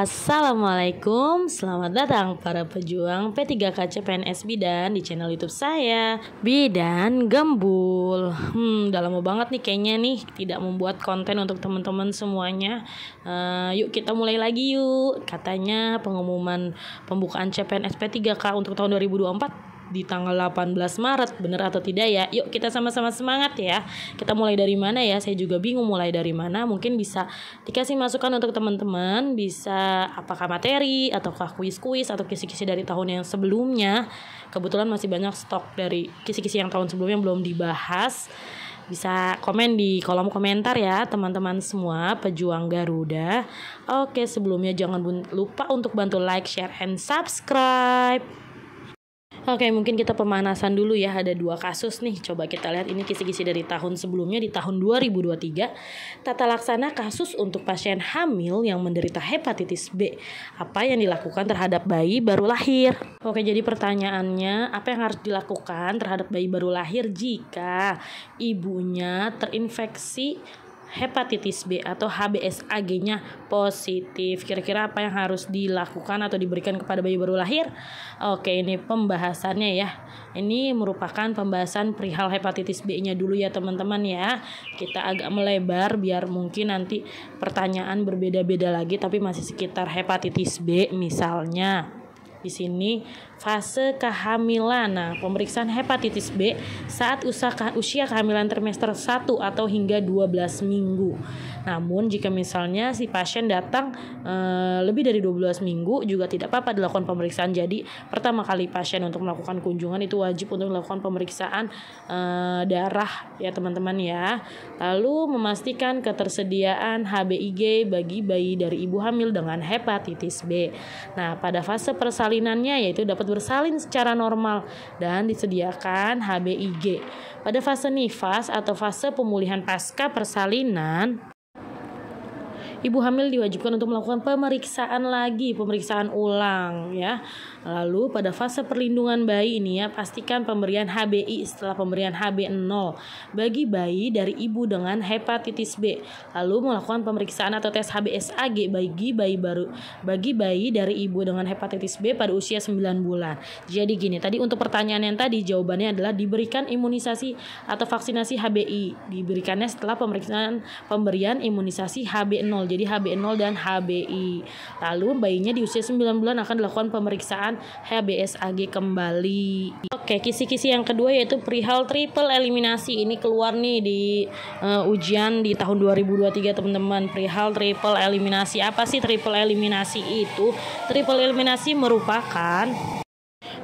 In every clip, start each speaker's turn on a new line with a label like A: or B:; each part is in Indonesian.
A: Assalamualaikum, selamat datang para pejuang P3K CPNS Bidan di channel YouTube saya, Bidan Gembul. Udah lama banget nih kayaknya nih tidak membuat konten untuk teman-teman semuanya. Yuk kita mulai lagi yuk. Katanya pengumuman pembukaan CPNS P3K untuk tahun 2024 di tanggal 18 Maret, bener atau tidak ya? Yuk kita sama-sama semangat ya. Kita mulai dari mana ya? Saya juga bingung mulai dari mana. Mungkin bisa dikasih masukan untuk teman-teman, bisa apakah materi ataukah kuis-kuis atau kisi-kisi dari tahun yang sebelumnya. Kebetulan masih banyak stok dari kisi-kisi yang tahun sebelumnya belum dibahas. Bisa komen di kolom komentar ya teman-teman semua pejuang Garuda. Oke, sebelumnya jangan lupa untuk bantu like, share, and subscribe. Oke, mungkin kita pemanasan dulu ya. Ada 2 kasus nih. Coba kita lihat ini kisi-kisi dari tahun sebelumnya di tahun 2023. Tata laksana kasus untuk pasien hamil yang menderita hepatitis B. Apa yang dilakukan terhadap bayi baru lahir? Oke, jadi pertanyaannya, apa yang harus dilakukan terhadap bayi baru lahir jika ibunya terinfeksi hepatitis B atau HBsAg-nya positif? Kira-kira apa yang harus dilakukan atau diberikan kepada bayi baru lahir? Oke, ini pembahasannya ya. Ini merupakan pembahasan perihal hepatitis B-nya dulu ya teman-teman ya. Kita agak melebar biar mungkin nanti pertanyaan berbeda-beda lagi tapi masih sekitar hepatitis B misalnya. Di sini fase kehamilan. Nah, pemeriksaan hepatitis B saat usia kehamilan trimester 1 atau hingga 12 minggu. Namun jika misalnya si pasien datang lebih dari 12 minggu juga tidak apa-apa dilakukan pemeriksaan. Jadi pertama kali pasien untuk melakukan kunjungan itu wajib untuk melakukan pemeriksaan darah ya teman-teman ya. Lalu memastikan ketersediaan HBIG bagi bayi dari ibu hamil dengan hepatitis B. Nah, pada fase persalinannya yaitu dapat bersalin secara normal dan disediakan HBIG. Pada fase nifas atau fase pemulihan pasca persalinan, ibu hamil diwajibkan untuk melakukan pemeriksaan ulang ya. Lalu pada fase perlindungan bayi ini ya, pastikan pemberian HBI setelah pemberian HB0 bagi bayi dari ibu dengan hepatitis B. Lalu melakukan pemeriksaan atau tes HBsAg bagi bayi dari ibu dengan hepatitis B pada usia 9 bulan. Jadi gini, tadi untuk pertanyaan yang tadi jawabannya adalah diberikan imunisasi atau vaksinasi HBI. Diberikannya setelah pemberian imunisasi HB0. Jadi HB0 dan HBI. Lalu bayinya di usia 9 bulan akan dilakukan pemeriksaan HBsAg kembali. Oke, kisi-kisi yang kedua yaitu perihal triple eliminasi. Ini keluar nih di ujian di tahun 2023 teman-teman. Perihal triple eliminasi. Apa sih triple eliminasi itu? Triple eliminasi merupakan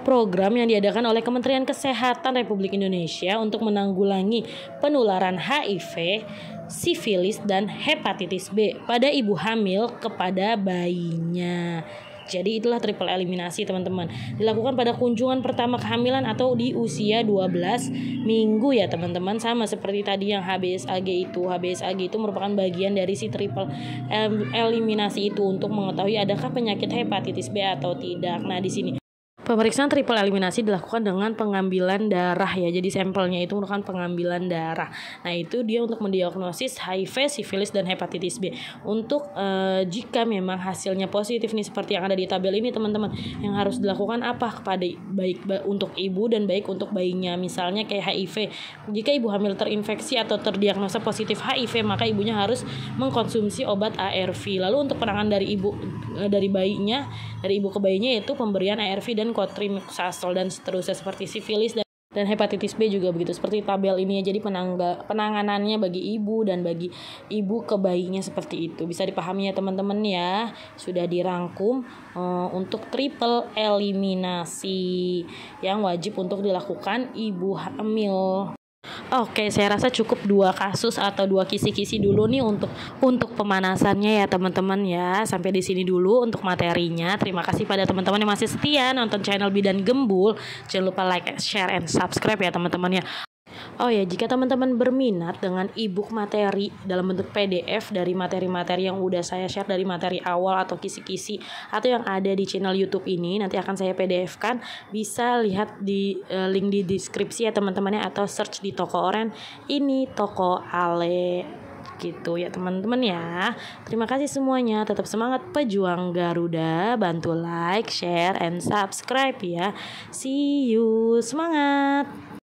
A: program yang diadakan oleh Kementerian Kesehatan Republik Indonesia untuk menanggulangi penularan HIV, sifilis, dan hepatitis B pada ibu hamil kepada bayinya. Jadi itulah triple eliminasi teman-teman. Dilakukan pada kunjungan pertama kehamilan atau di usia 12 minggu ya teman-teman. Sama seperti tadi yang HBsAg itu. HBsAg itu merupakan bagian dari si triple eliminasi itu untuk mengetahui adakah penyakit hepatitis B atau tidak. Nah, di sini pemeriksaan triple eliminasi dilakukan dengan pengambilan darah ya. Jadi sampelnya itu merupakan pengambilan darah. Nah, itu dia untuk mendiagnosis HIV, sifilis, dan hepatitis B. Untuk jika memang hasilnya positif nih seperti yang ada di tabel ini teman-teman, yang harus dilakukan apa kepada baik untuk ibu dan baik untuk bayinya. Misalnya kayak HIV. Jika ibu hamil terinfeksi atau terdiagnosa positif HIV, maka ibunya harus mengkonsumsi obat ARV. Lalu untuk penanganan dari ibu dari ibu ke bayinya yaitu pemberian ARV dan cotrimoxazole dan seterusnya seperti sifilis dan hepatitis B juga begitu seperti tabel ini ya. Jadi penanganannya bagi ibu dan bagi ibu ke bayinya seperti itu. Bisa dipahami ya teman-teman ya. Sudah dirangkum untuk triple eliminasi yang wajib untuk dilakukan ibu hamil. Oke, saya rasa cukup 2 kasus atau 2 kisi-kisi dulu nih untuk pemanasannya ya teman-teman ya. Sampai di sini dulu untuk materinya. Terima kasih pada teman-teman yang masih setia nonton channel Bidan Gembul. Jangan lupa like, share, and subscribe ya teman-teman ya. Oh ya, jika teman-teman berminat dengan e-book materi dalam bentuk PDF dari materi-materi yang udah saya share dari materi awal atau kisi-kisi atau yang ada di channel YouTube ini, nanti akan saya PDF-kan. Bisa lihat di link di deskripsi ya teman-temannya, atau search di toko oren ini toko Ale. gitu ya teman-teman ya. Terima kasih semuanya, tetap semangat pejuang Garuda, bantu like, share, and subscribe ya. See you, semangat.